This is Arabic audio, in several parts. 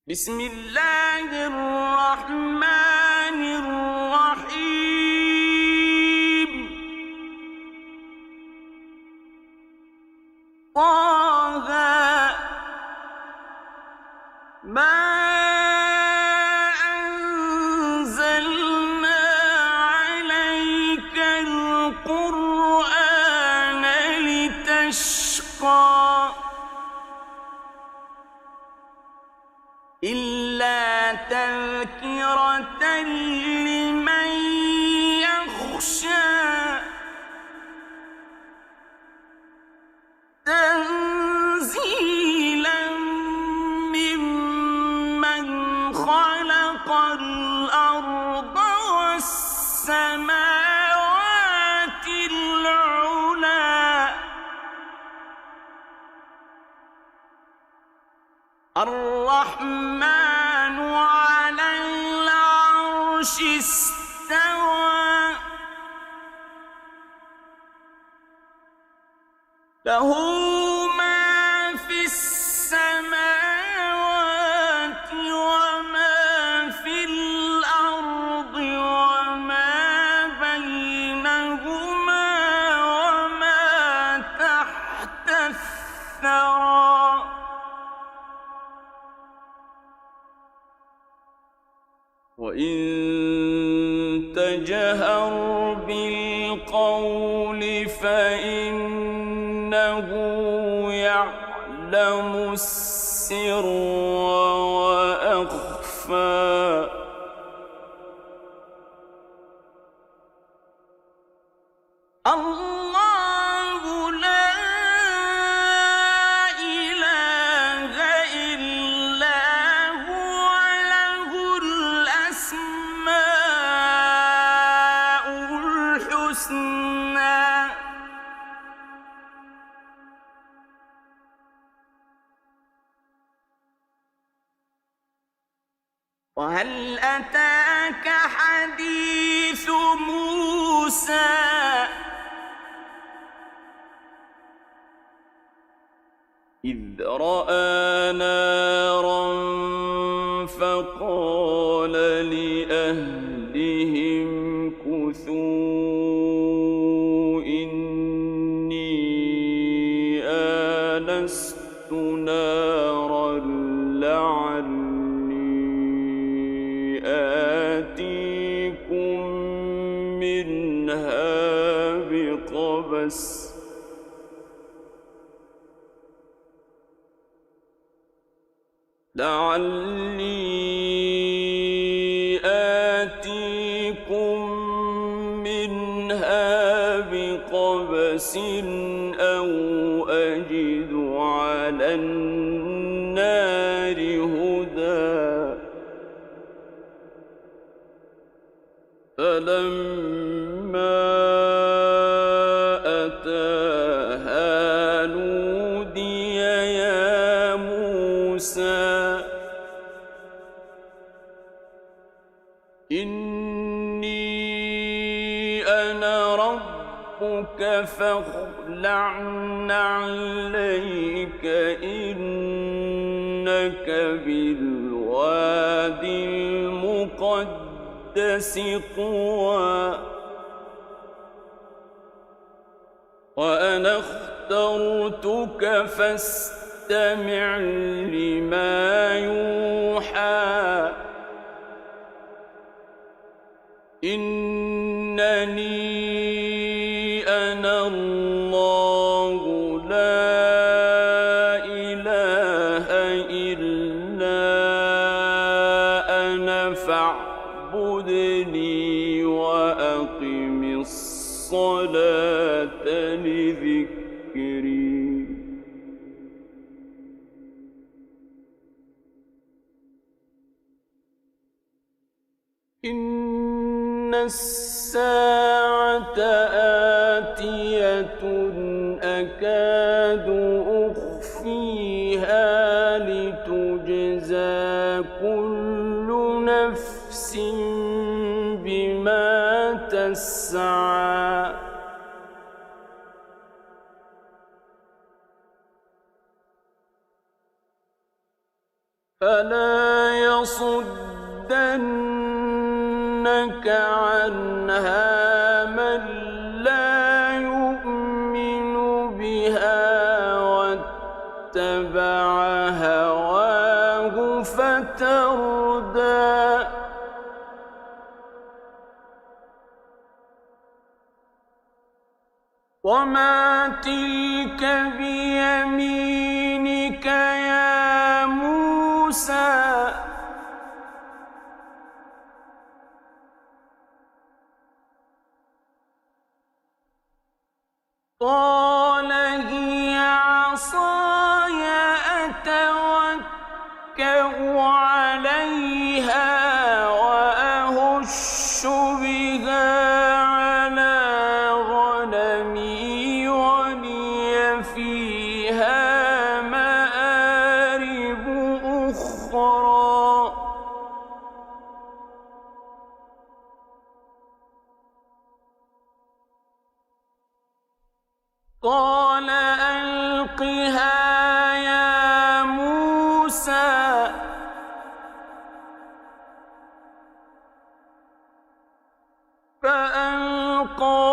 بسم الله الرحمن الرحيم. طه ما أنزلنا عليك القرآن لتشقى إلا تذكرة لمن يخشى تنزيلا ممن خلق الأرض والسماوات العلى الرحمن على العرش استوى له ما في السماوات وما في الأرض وما بينهما وما تحت الثرى وإن تجهر بالقول فإنه يعلم السر وأخفى الله لا إله إلا هو له الأسماء الحسنى وهل أتاك حديث موسى إذ رأى نارا فقال لأهلهم كثوا إني آنست نارا لعلي آتيكم منها بقبس أو أجد على النار هدى فلما أتاها نودي يا موسى إني أنا ربك فاخلع نعليك إنك بالوادي المقدس طوى وأنا اخترتك فاستمع لما يوحى إنني أنا الله لا إله إلا أنا فاعبدني وأقم الصلاة لذكري إن الساعة آتية أكاد أخفيها لتجزى كل نفس بما تسعى فلا يصدنك عنها من لا يؤمن بها واتبع هواه فتردى وما تلك بيمينك يا موسى قال هي عصاي أتوكأ عليها وأهش بها على غنمي ولي فيها مآرب أخرى قال ألقها يا موسى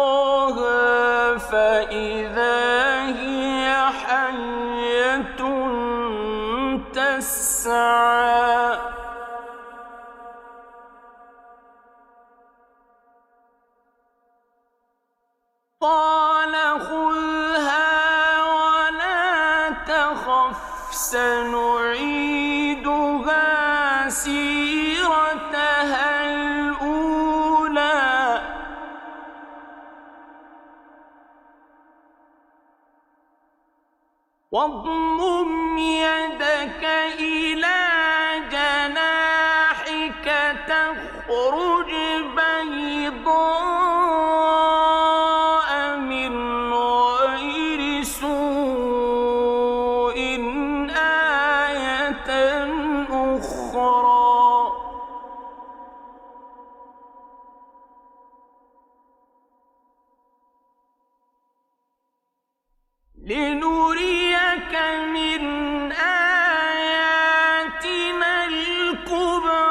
فألقاها فإذا هي حية تسعى قال خذها ولا تخف سنعيدها سيرتها الأولى واضمم يدك إلى جناحك تخرج بيضاء من غير سوء آية أخرى لنريك من آياتنا الكبرى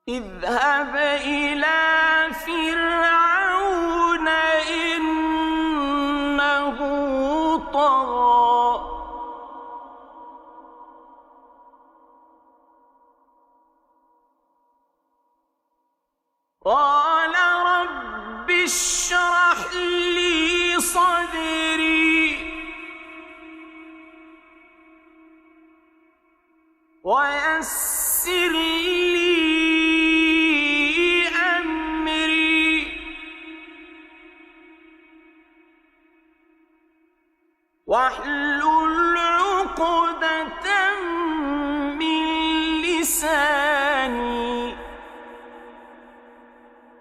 اذهب إلى فرعون إنه طغى قال رب اشرح لي صدري ويسر لي أمري واحلل عقدة من لساني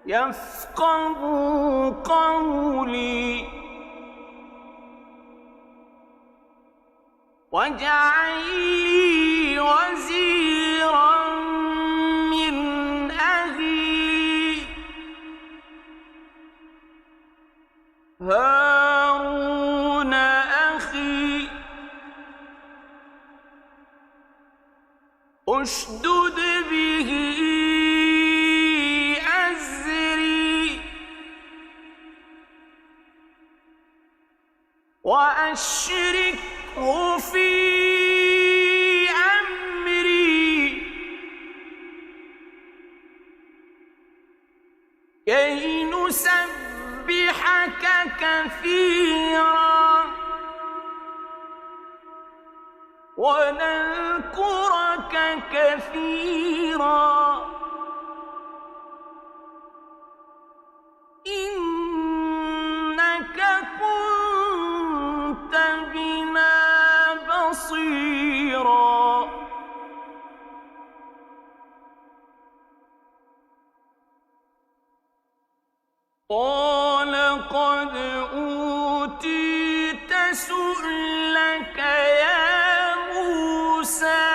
يفقهوا قولي واجعل لي وزيرا من أهلي هارون أخي اشدد به أزري وأشركه في أمري كي نسبحك كثيرا ونذكرك كثيرا إنك كنت بنا بصيرا قال قد أوتيت سؤلك يا موسى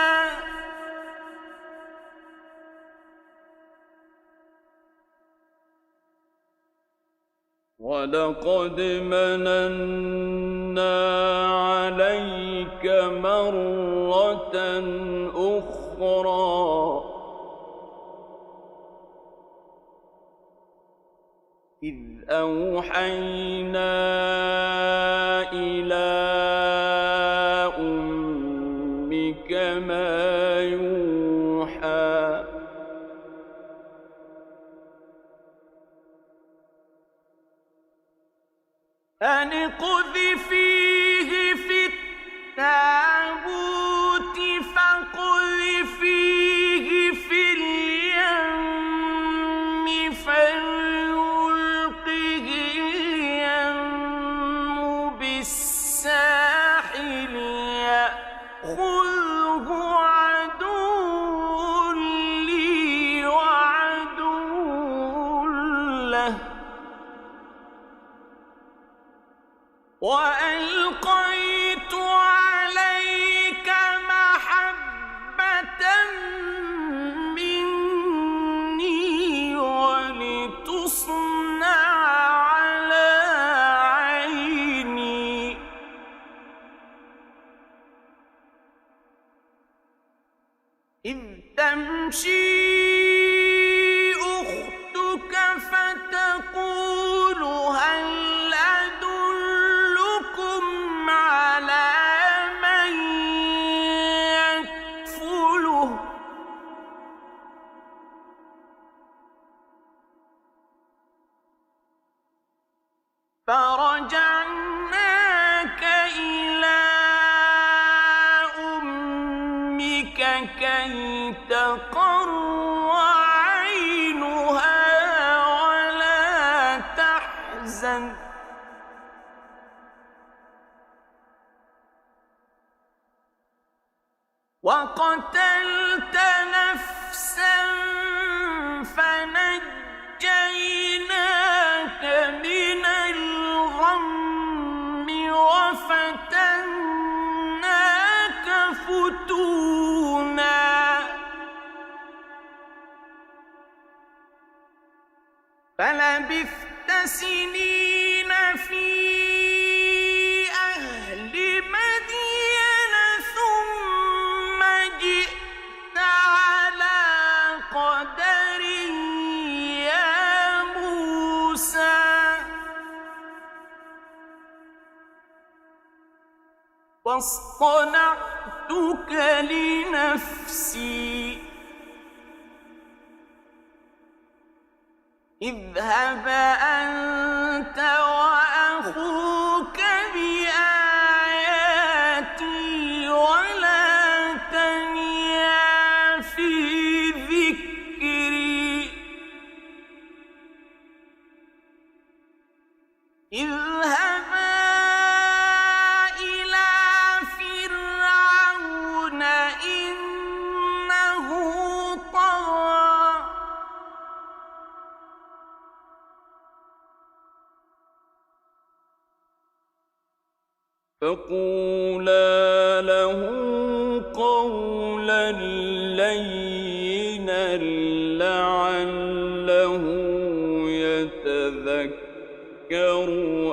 لقد مننا عليك مرة أخرى إذ أوحينا إلى أمك ما يوحى أن اقذفيه في التابوت فاقذفيه في اليم فليلقه اليم بالساحل يأخذه عدو لي وعدو له وألقيت عليك محبة مني ولتصنع على عيني إذ تمشي أختك فتقول هل أدلكم على من يكفله فرجعناك إلى أمك كي تقر عينها ولا تحزن وقتلت نفسا فنجيناك من الغم وفتناك فتونا فلبثت سنين في أهل مدين ثم جئت على قدر يا موسى واصطنعتك لنفسي اذهب أنت وأخوك بآياتي ولا تنيا في ذكري اذهبا إلى فرعون إنه طغى فقولا له قولا لينا لعله يتذكر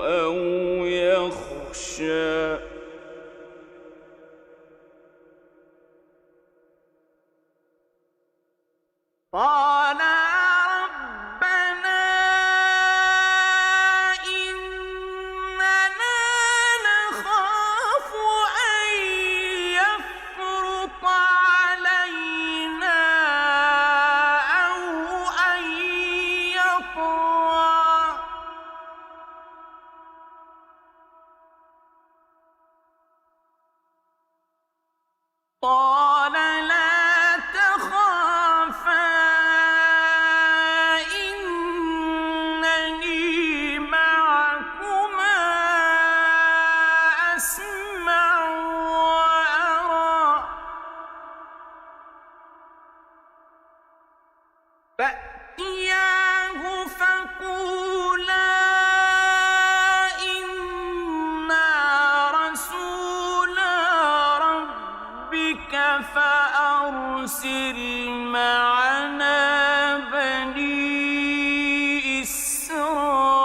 أو يخشى قال ربنا إننا نخاف أن يفرط علينا أو أن يطغى قال لا تخافا إنني معكما أسمع وأرى فأتياه فقولا إنا رسولا ربك فأرسل معنا بني إسرائيل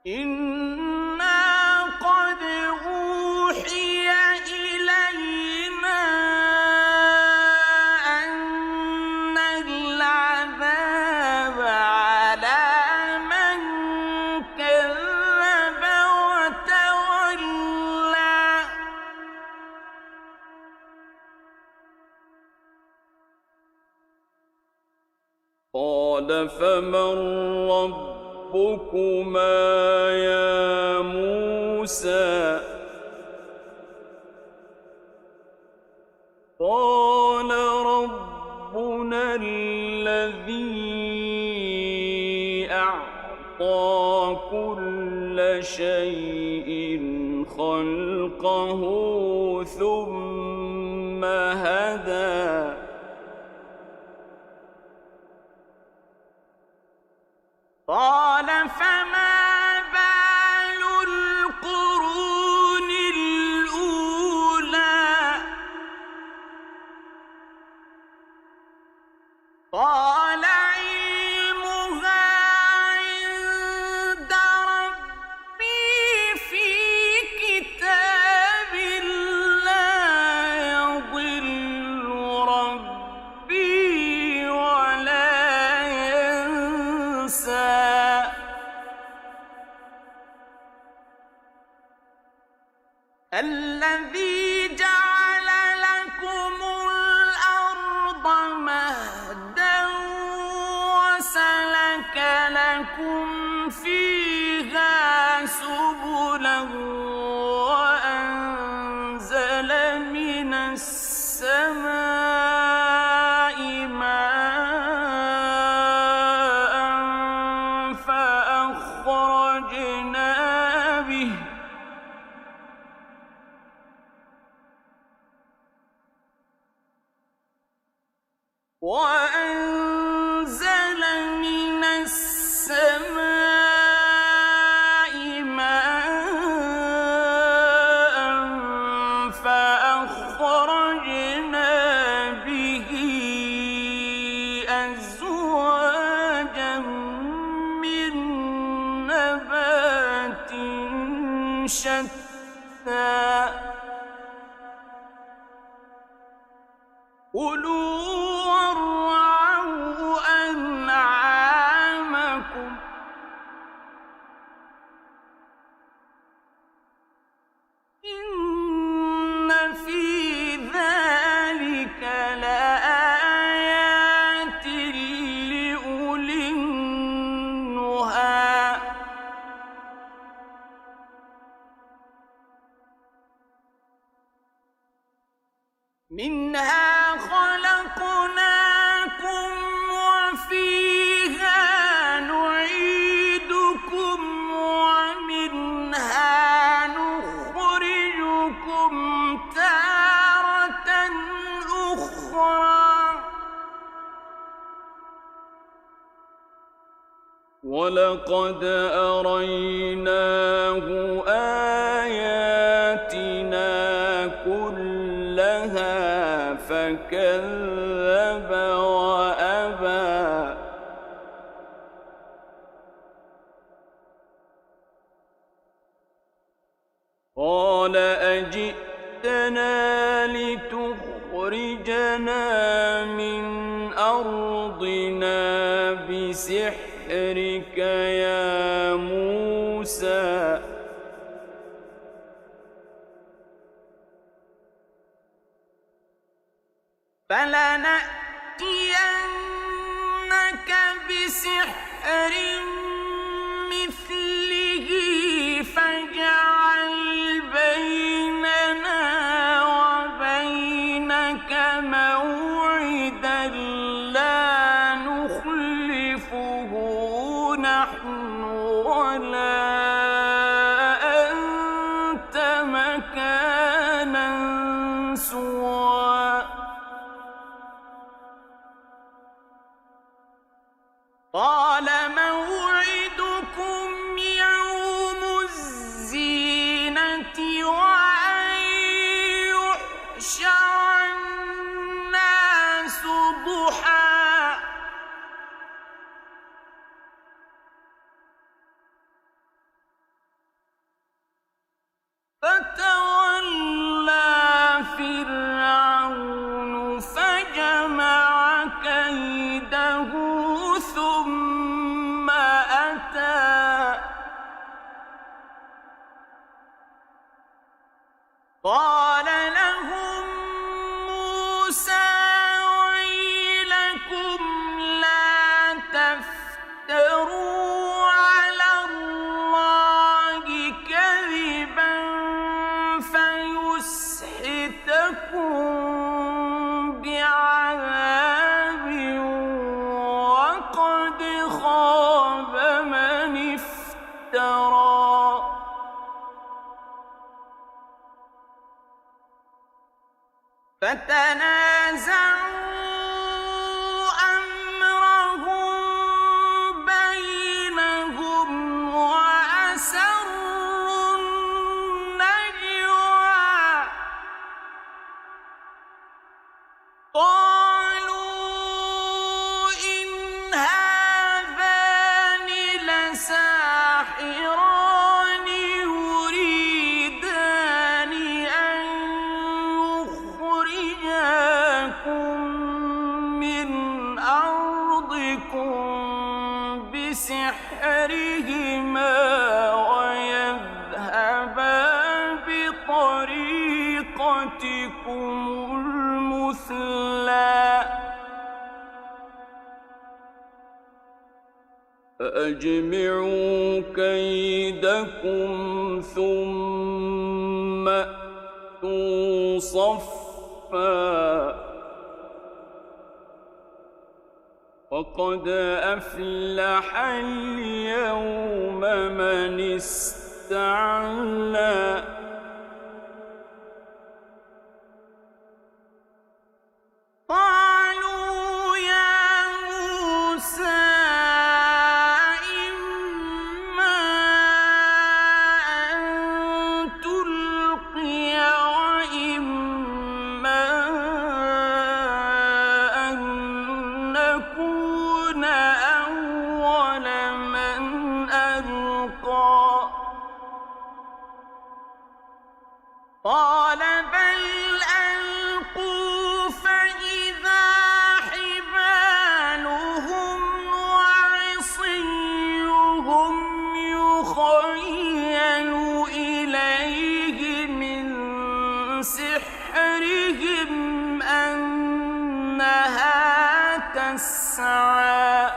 إنا قد أوحي إلينا أن العذاب على من كذب وتولى قال فمن ربكما يا موسى قال ربنا الذي أعطى كل شيء خلقه ثم هدى قال فما بال القرون الأولى قال علمها عند ربي في كتاب لا يضل ربي ولا ينسى الذي جعل لكم الأرض مهدا وسلك لكم فيها سبلا وأنزل من السماء ماء فأخرجنا به وأنزل من السماء ماء فأخرجنا به أزواجا من نبات شتى كلوا وارعوا أنعامكم إن في ذلك لآيات لأولي النهى منها خلقناكم وفيها نعيدكم ومنها نخرجكم تارة أخرى ولقد أريناه آياتنا كلها فكذب وأبى قال أجئتنا لتخرجنا من أرضنا بسحرك يا موسى فلنأتينك بسحر مثله فاجعل بيننا وبينك موعدا لا نخلفه نحن ولا أنت مكانا سوى قال موعدكم يوم الزينة وأن يحشر الناس ضحى افترى فتنازعوا أمرهم بينهم وأسروا النجوى قالوا إن هذان لساحران يريدان أن يخرجاكم من أرضكم بسحرهما ويذهبا بطريقتكم المثلى فأجمعوا كيدكم ثم أتوا صفا وقد أفلح اليوم من استعلى قالوا يا موسى إما أن تلقي وإما أن نكون أول من ألقى قال بل ألقوا فإذا حبالهم وعصيهم يخيل إليه من سحرهم أنها تسعى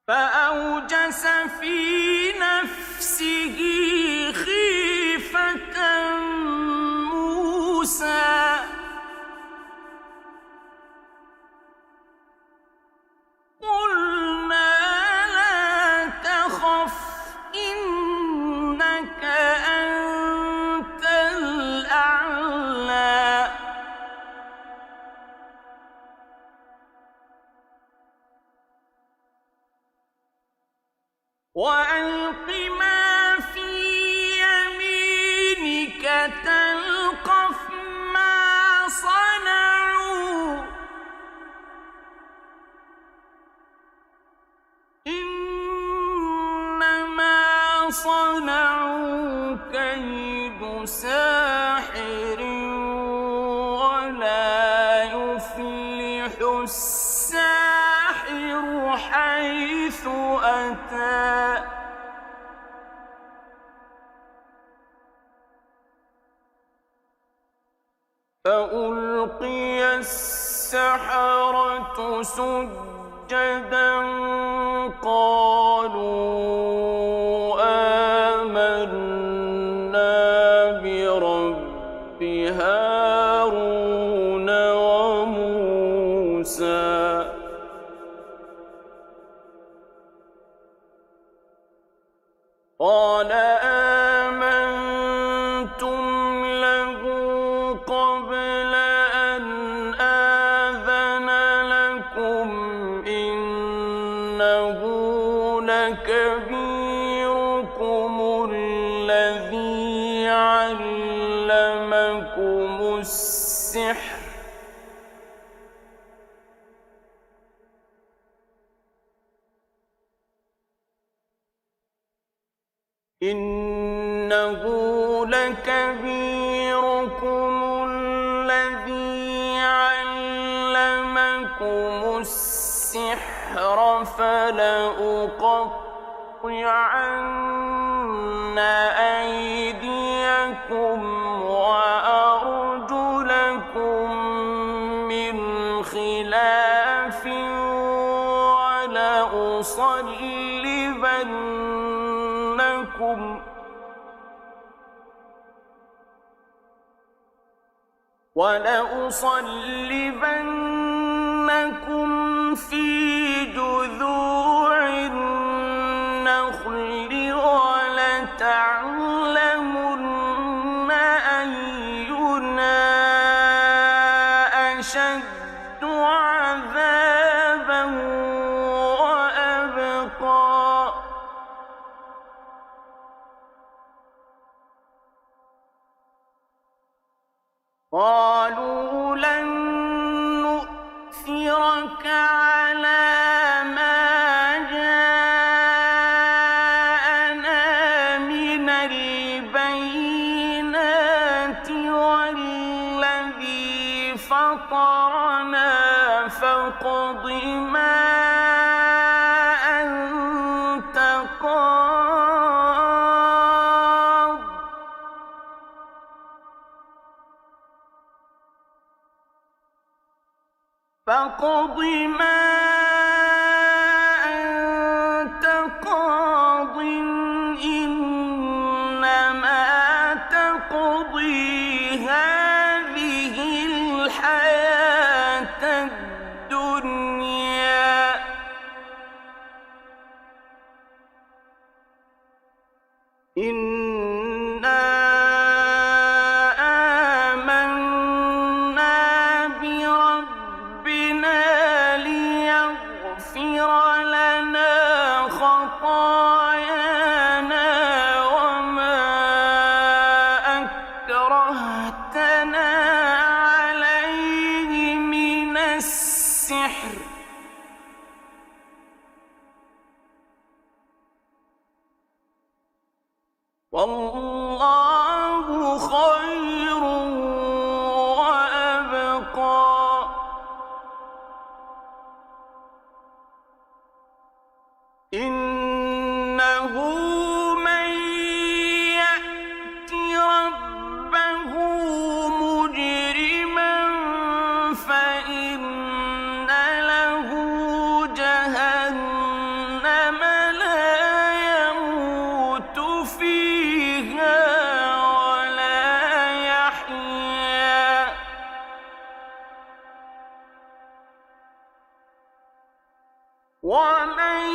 فأوجس في نفسه خيفة موسى قلنا لا تخف إنك أنت الأعلى وألق ما في يمينك تلقف ما صنعوا إنما صنعوا كيد ساحر ولا يفلح الساحر حيث أتى فألقي السحرة سجدا قالوا آمنا برب هارون وموسى قال آمنتم له قبل أن آذن لكم إنه لكبيركم الذي علمكم السحر إنه لكبيركم الذي علمكم السحر فلأقطعن أيديكم وأرجلكم من خلاف ولأصلبنكم في جذوع النخل ولتعلمن أينا أشد عذابا وأبقى قالوا لن نؤثرك على ما جاءنا من البينات والذي فطرنا فاقض ما أنت قاض فاقض ما أنت قاض إنما تقضي هذه الحياة الدنيا إنا آمنا بربنا ليغفر لنا خطايانا وما أكرهتنا عليه من السحر والله خير وأبقى إنه من يأت ربه مجرما فإن له جهنم لا يموت فيها ولا يحيا ومن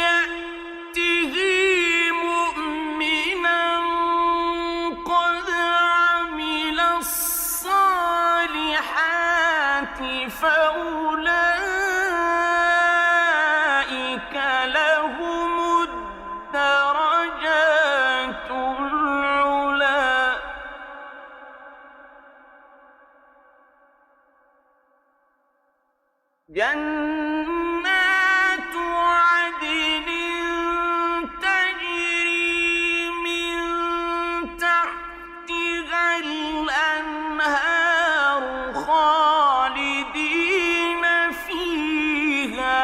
يأته مؤمنا قد عمل الصالحات فأولئك لهم الدرجات العلى جنات عدن تجري من تحتها الأنهار خالدين فيها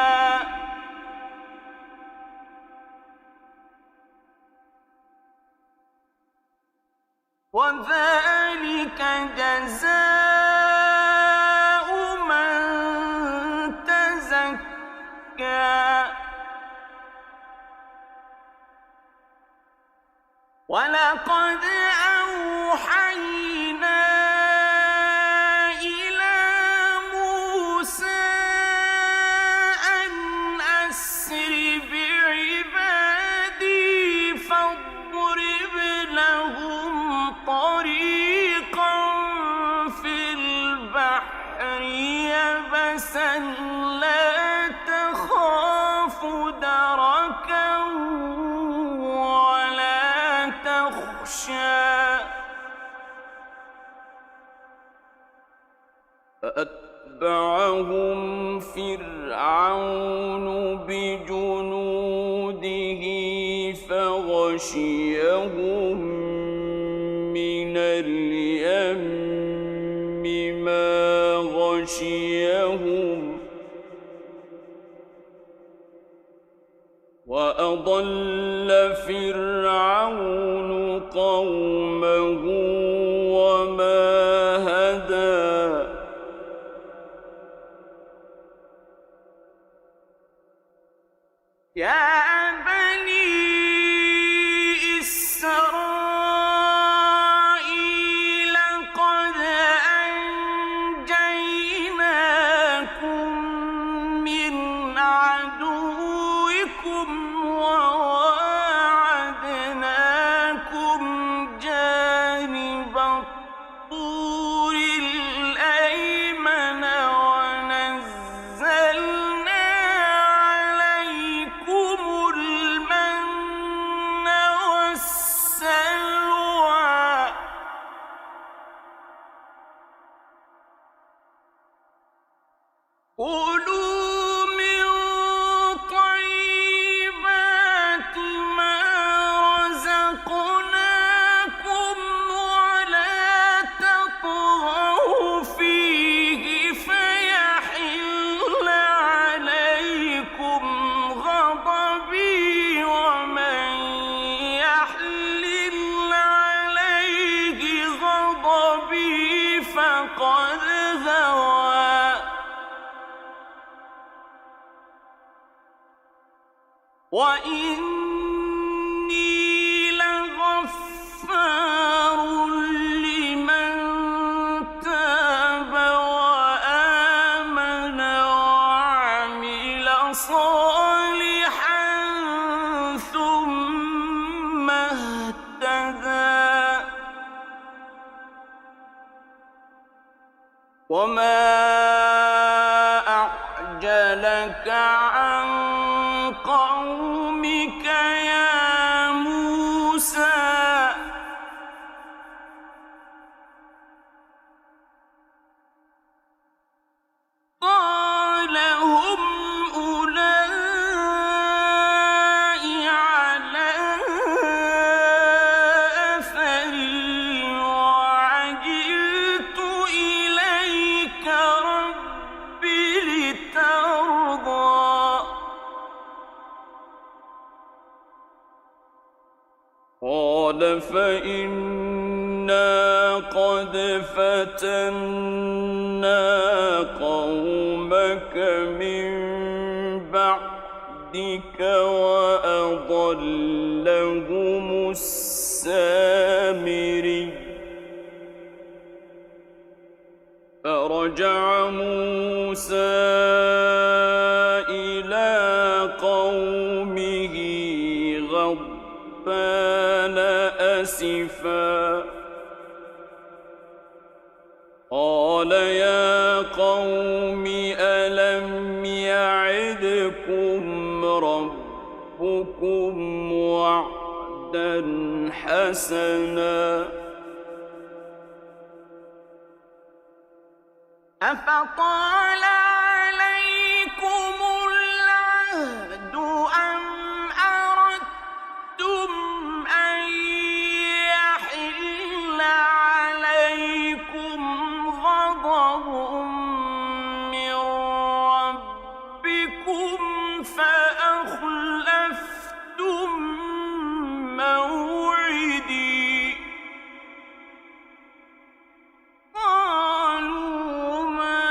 وذلك جزاء من تزكى ولقد أوحينا إلى موسى أن أسر بعبادي فاضرب لهم طريقا في البحر يبسا لا تخاف دركا ولا تخشى فأتبعهم فرعون بجنوده فغشيهم من اليم ما غشيهم وأضل فرعون قومه وما هدى يا بني إسرائيل قد أنجيناكم كُلُوا مِن طَيِّبَاتِ مَا رَزَقْنَاكُمْ وَلَا تَطْغَوْا فِيهِ فَيَحِلَّ عَلَيْكُمْ غَضَبِي ۖ وَمَن يَحْلِلْ عَلَيْهِ غَضَبِي فَقَدْ هَوَىٰ وَإِنِّي لَغَفَّارٌ لِّمَن تَابَ وَآمَنَ وَعَمِلَ صَالِحًا ثُمَّ اهْتَدَىٰ وَمَا أَعْجَلَكَ عَن قَوْمِكَ يَا مُوسَىٰ قَالَ هُمْ أُولَاءِ عَلَىٰ أَثَرِي وَعَجِلْتُ إِلَيْكَ رَبِّ لِتَرْضَىٰ قَالَ فَإِنَّا قَدْ فَتَنَّا قَوْمَكَ مِن بَعْدِكَ وَأَضَلَّهُمُ السَّامِرِيُّ فَرَجَعَ مُوسَىٰ إِلَىٰ قَوْمِهِ غَضْبَانَ أَسِفًا قَالَ يَا قَوْمِ أَلَمْ يَعِدْكُمْ رَبُّكُمْ وَعْدًا حَسَنًا أَفَطَالَ عَلَيْكُمُ الْعَهْدُ أَمْ أَرَدتُّمْ أَن يَحِلَّ عَلَيْكُمْ غَضَبٌ مِّن رَّبِّكُمْ فَأَخْلَفْتُم مَّوْعِدِي قَالُوا مَا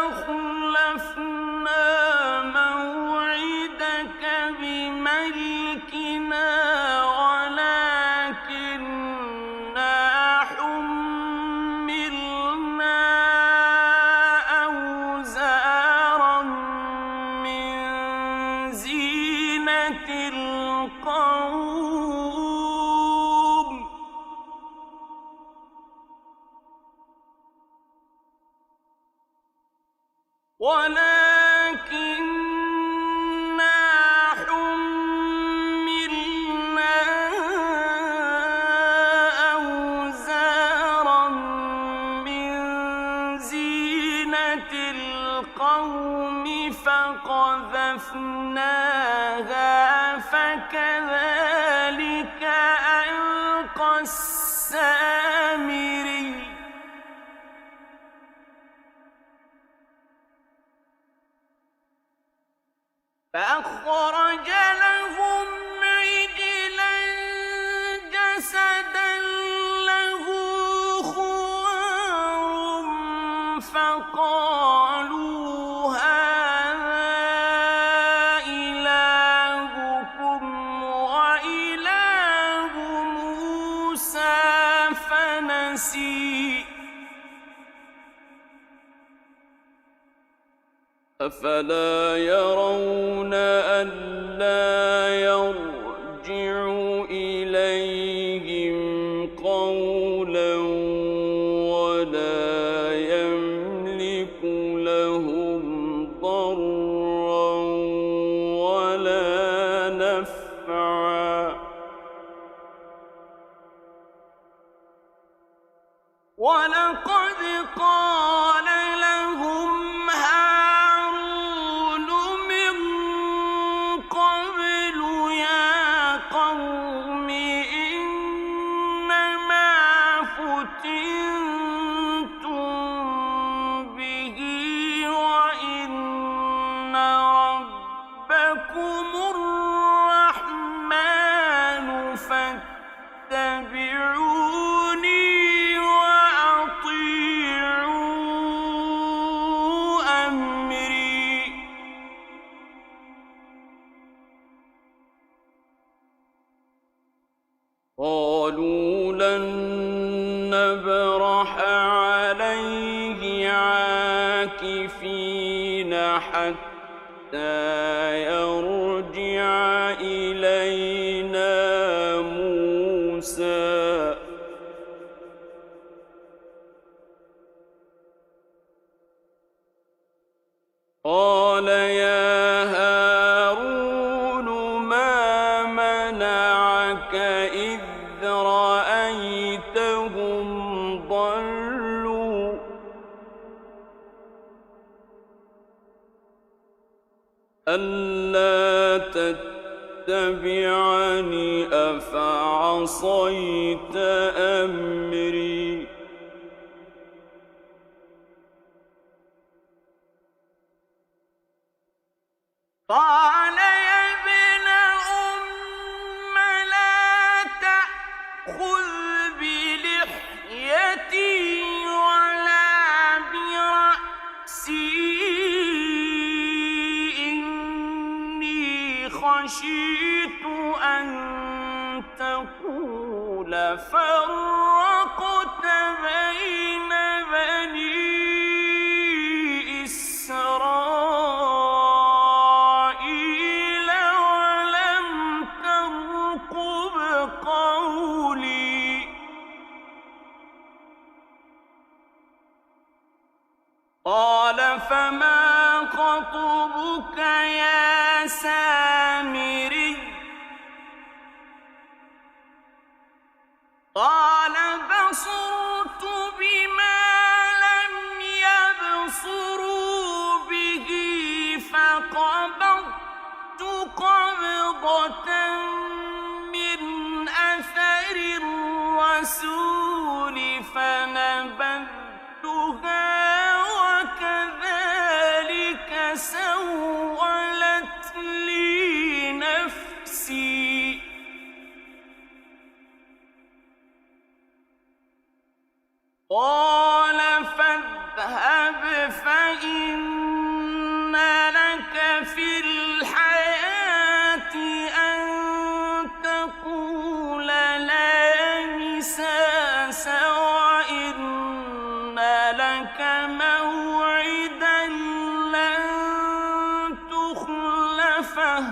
أَخْلَفْنَا مَوْعِدَكَ بِمَلْكِنَا وَلَٰكِنَّا حُمِّلْنَا أَوْزَارًا مِّن زِينَةِ الْقَوْمِ فَقَذَفْنَاهَا فَكَذَٰلِكَ أَلْقَى السَّامِرِيُّ فَأَخْرَجَ لَهُمْ عِجْلًا جَسَدًا لَّهُ خُوَارٌ فَقَالُوا هَٰذَا إِلَٰهُكُمْ وَإِلَٰهُ مُوسَىٰ فَنَسِيَ أَفَلَا يَرَوْنَ أَلَّا يَرْجِعُ إِلَيْهِمْ قَوْلًا وَلَا يَمْلِكُ لَهُمْ ضَرًّا وَلَا نَفْعًا وَلَقَدْ قَالَ لَهُمْ فُتِنتُم بِهِ وَإِنَّ رَبَّكُمُ الرَّحْمَنُ فَاتَّبِعُونِي وَأَطِيعُوا أَمْرِي. قالوا لن نبرح عليه عاكفين حتى يرجع إلينا موسى. قال يا هارون ما منعك إذ رأيتهم ضلوا ألا تتبعني أفعصيت أمري. قال يا ابن أم لا تأخذ بلحيتي ولا برأسي إني خشيت أن تقول فرقت بين بني إسرائيل ولم ترقب قولي. قال فما خطبك يا سامري؟ قال بصرت بما لم يبصروا به فقبضت قبضة من أثر الرسول فنبذتها وكذلك سولت لي نفسي. قال فاذهب فإن لك في الحياة أن تقول لا مساس وإن لك موعدا لن تخلفه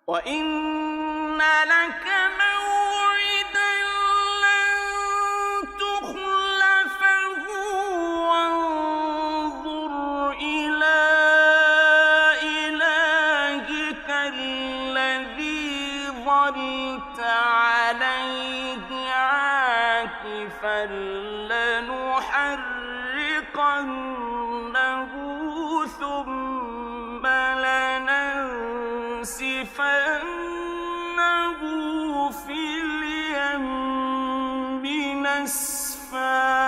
وإن لك موعدا لن تخلفه وانظر إلى إلهك الذي ظلت عليه عاكفا لنحرقنه ثم لننسفنه في اليم نسفا.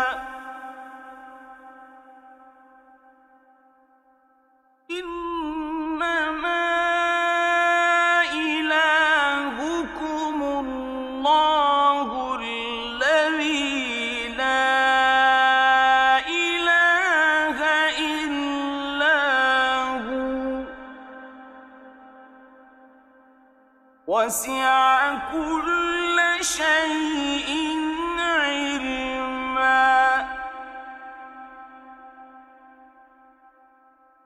إنما إلهكم الله الذي لا إله إلا هو وسع كل شيء علما.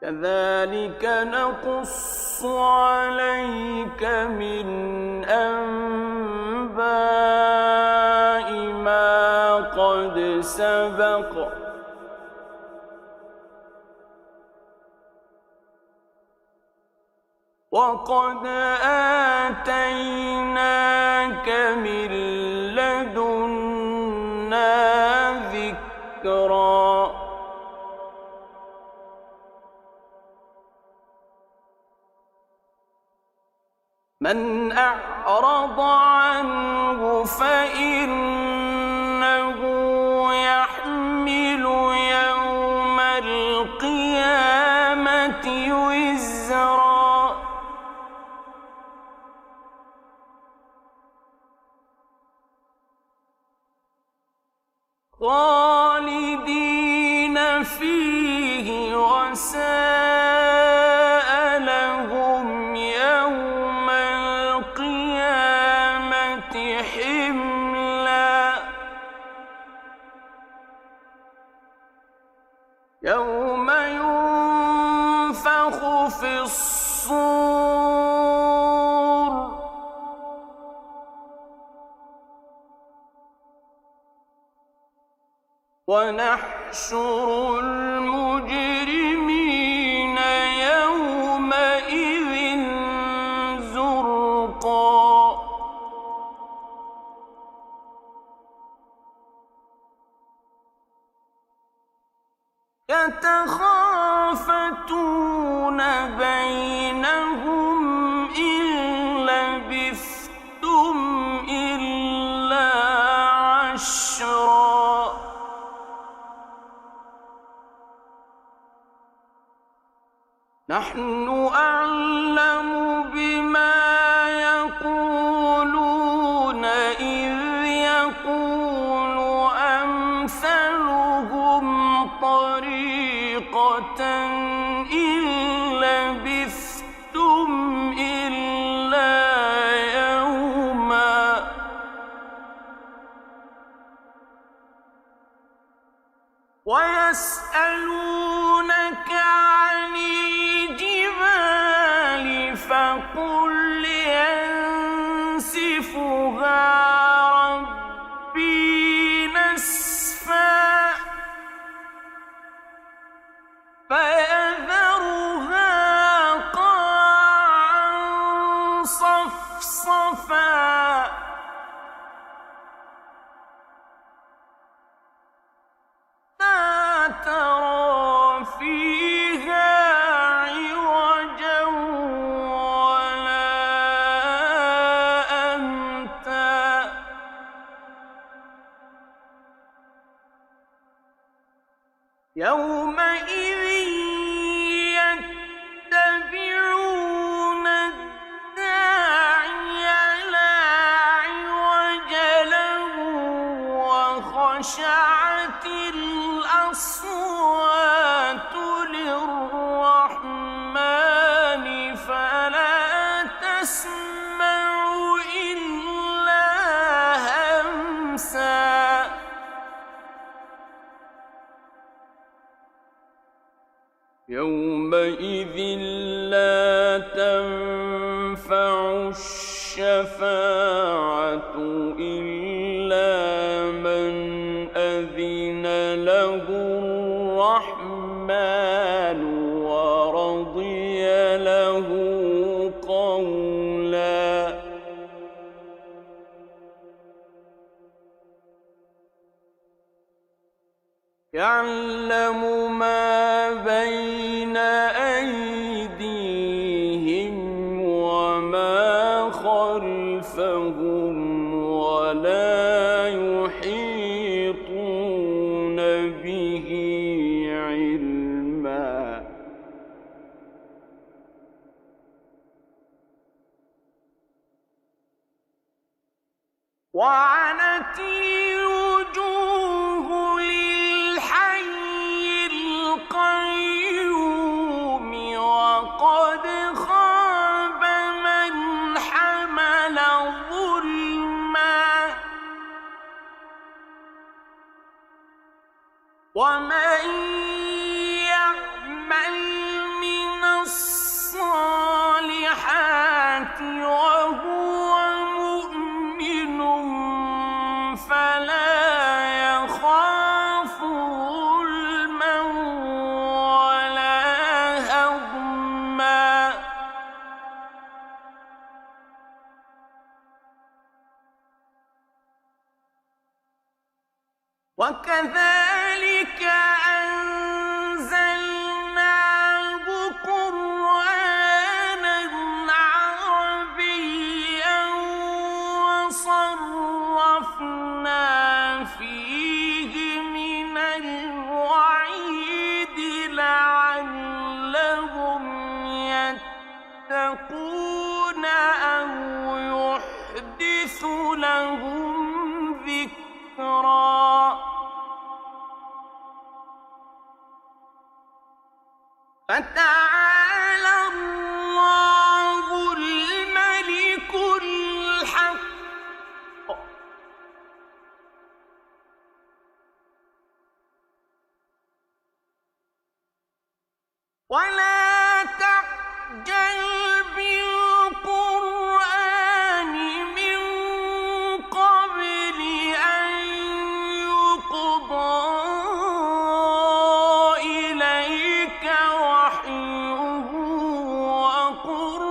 كذلك نقص عليك من أنباء ما قد سبق وقد آتيناك من لدنا ذكرا. من أعرض فإنه يحمل يوم القيامة وزرا خالدين فيه وساء لهم يوم القيامة حملا يوم ينفخ في الصور ونحشر المجرمين يومئذ زرقا يتخافتون بينهم إن لبثتم إلا عشرا نحن أعلم بما يقولون إذ يقول أمثلهم طريقة إن لبثتم إلا يوما ويسألونك عن الجبال فقل ينسفها ربي نسفا فيذرها قاعا صفصفا لا ترى فيها عوجا ولا أمتا يومئذ يتبعون الداعي لا عوج له وخشعت الأصوات للرحمن فلا تسمع إلا همسا يومئذ لا تنفع الشفاعة إلا من أذن له الرحمن ورضي له قولا يعلم ما بين أيديهم وما خلفهم ولا يحيطون به علما وعنت الوجوه للحي القيوم وقد خاب من حمل ظلما ومن يعمل من الصالحات وهو مؤمن فلا يخاف ظلما ولا هضما وكذلك أنزلناه قرآنا عربيا وصرفنا يحدث لهم ذكرا فتعالى الله الملك الحق ولا تعجل بالقرآن من قبل أن يقضى إليك وحيه وقل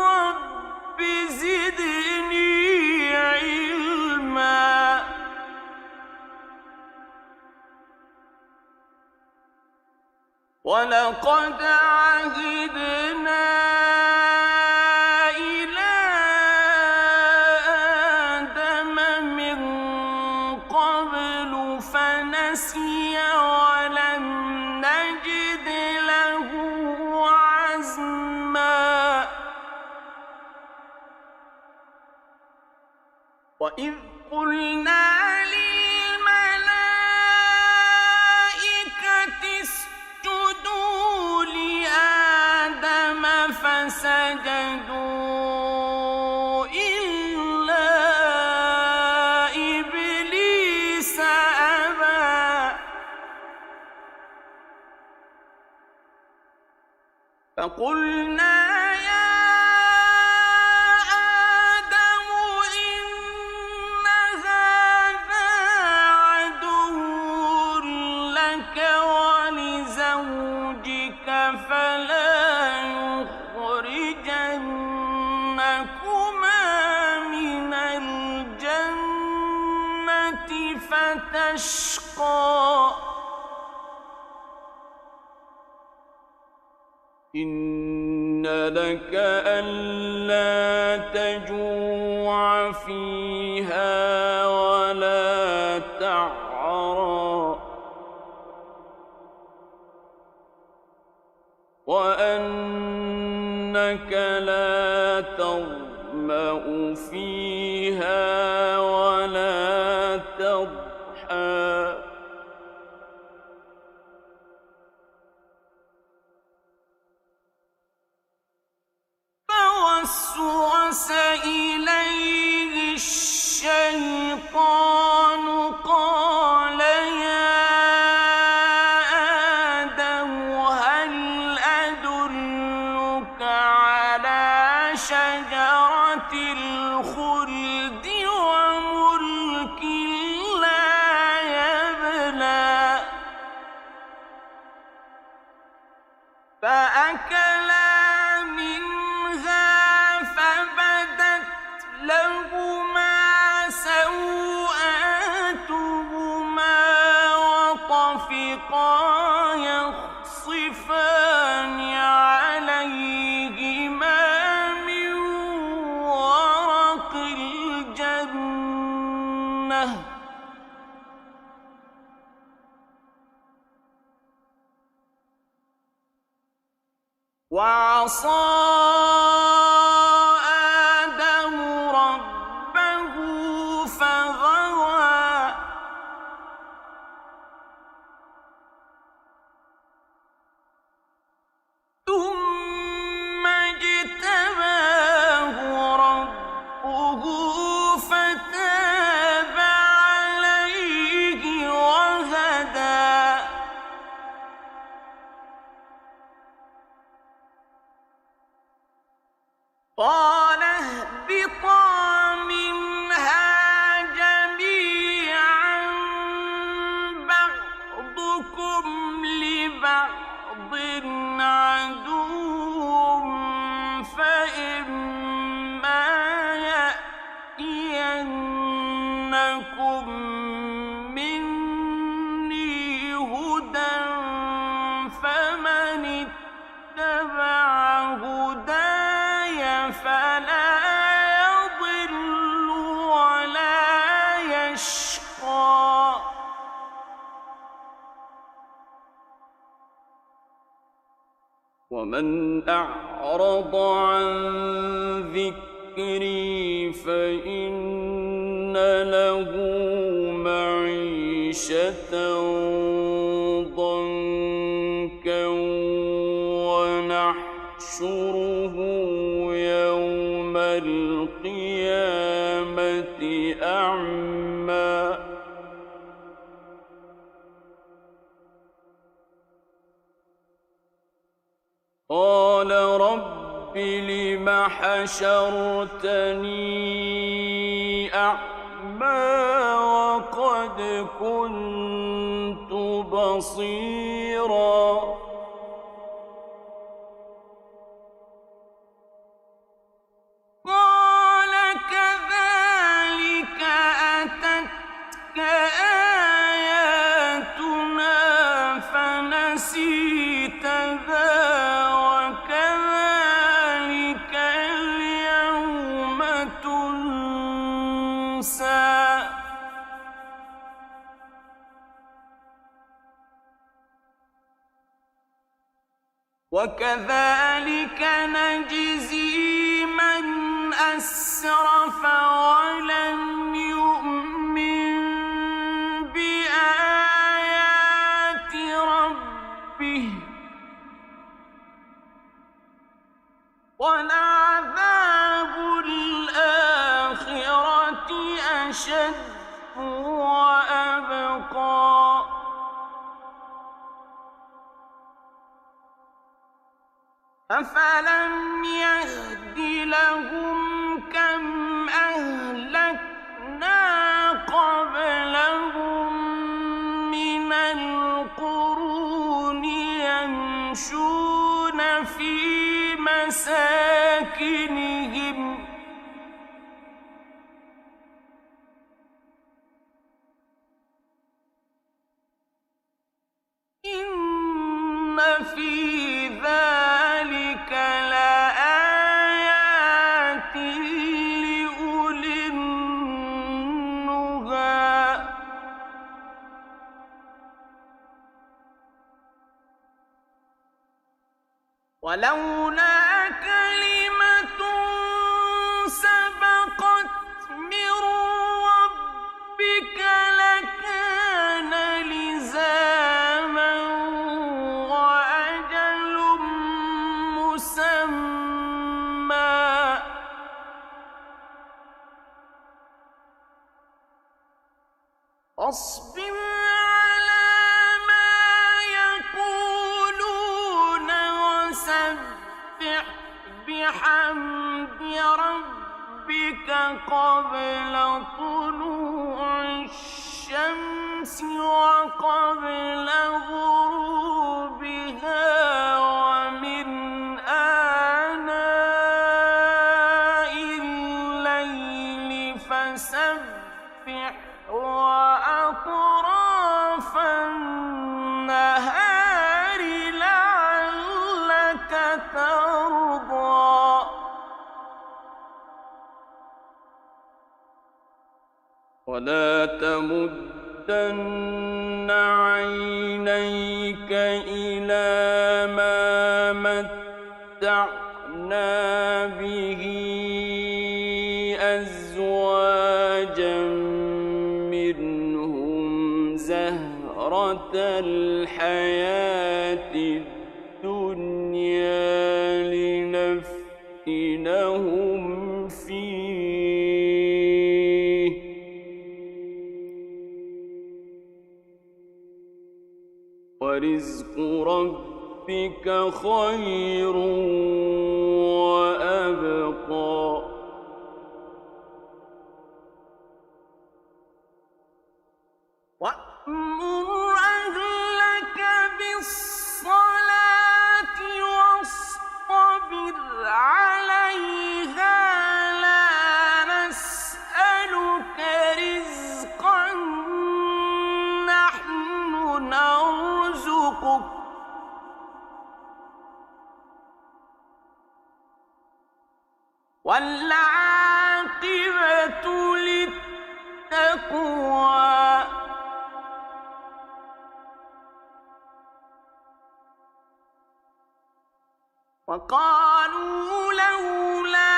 رب زدني علما ولقد عهدنا إلى آدم من قبل فنسي ولم نجد له عزما وإذ قلنا فسجدوا إلا إبليس أبى فقلنا يا آدم إن هذا عدو لك ولزوجك فلا من الجنة فتشقى إن لك ألا تجوع فيها ولا تعرى وأنك لا تظمأ فيها ولا تضحى فوسوس إليه الشيطان قال يا آدم هل أدلك على شجرة الخلد وملك لا يبلى فأكلا منها فبدت لهما سوآتهما وطفقا يخصفان عليهما من ورق الجنة وعصى آدم ربه فغوى ثم اجتباه ربه فتاب عليه وهدى قال اهبطا منها جميعا بعضكم لبعض عدو فإما يأتينكم مني هدى فمن اتبع هداي فلا يضل ولا يشقى ومن أعرض عن ذكري ذكري فإن له معيشة ضنكا ونحشره يوم القيامة أعمى قال رب لم حشرتني أعمى وقد كنت بصيرا قال كذلك أتتك آياتنا فنسيتها وكذلك اليوم تنسى وكذلك نجزي من أسرف ولم يؤمن بآيات ربه ولعذاب الآخرة أشد وأبقى أفلم يهد لهم كم أهلكنا قبلهم من القرون يمشون في مساكنهم إن في ذلك لآيات لأولي النهى ولولا كلمة سبقت من ربك لكان لزاما وأجل مسمى فاصبر على ما يقولون وسبح بحمد ربك قبل طلوع الشمس وقبل غروبها ومن آناء الليل فسبح وأطراف النهار لعلك ترضى ولا تمدن عينيك إلى ما متعنا به أزواجا منهم زهرة الحياة الدنيا لنفتنهم فيه ورزق ربك خير وأبقى وأمر أهلك بالصلاة واصطبر عليها لا نسألك رزقا نحن نرزقك والعاقبة للتقوى وقالوا لولا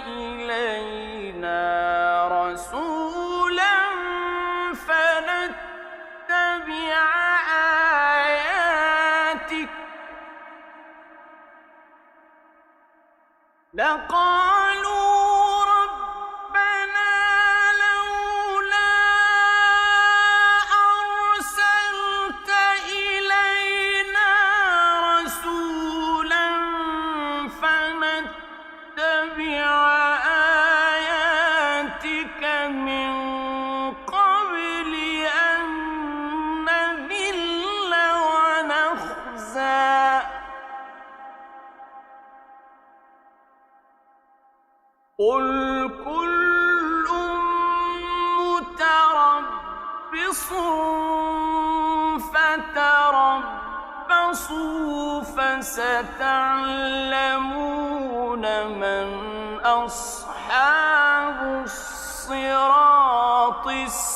إلينا رسولا فنتبع آياتك لقالوا ربنا لولا أرسلت إلينا رسولا فنتبع آياتك من قبل أن نذل ونخزى قل كل متربص فتربصوا فستعلمون من أصحاب الصراط السوي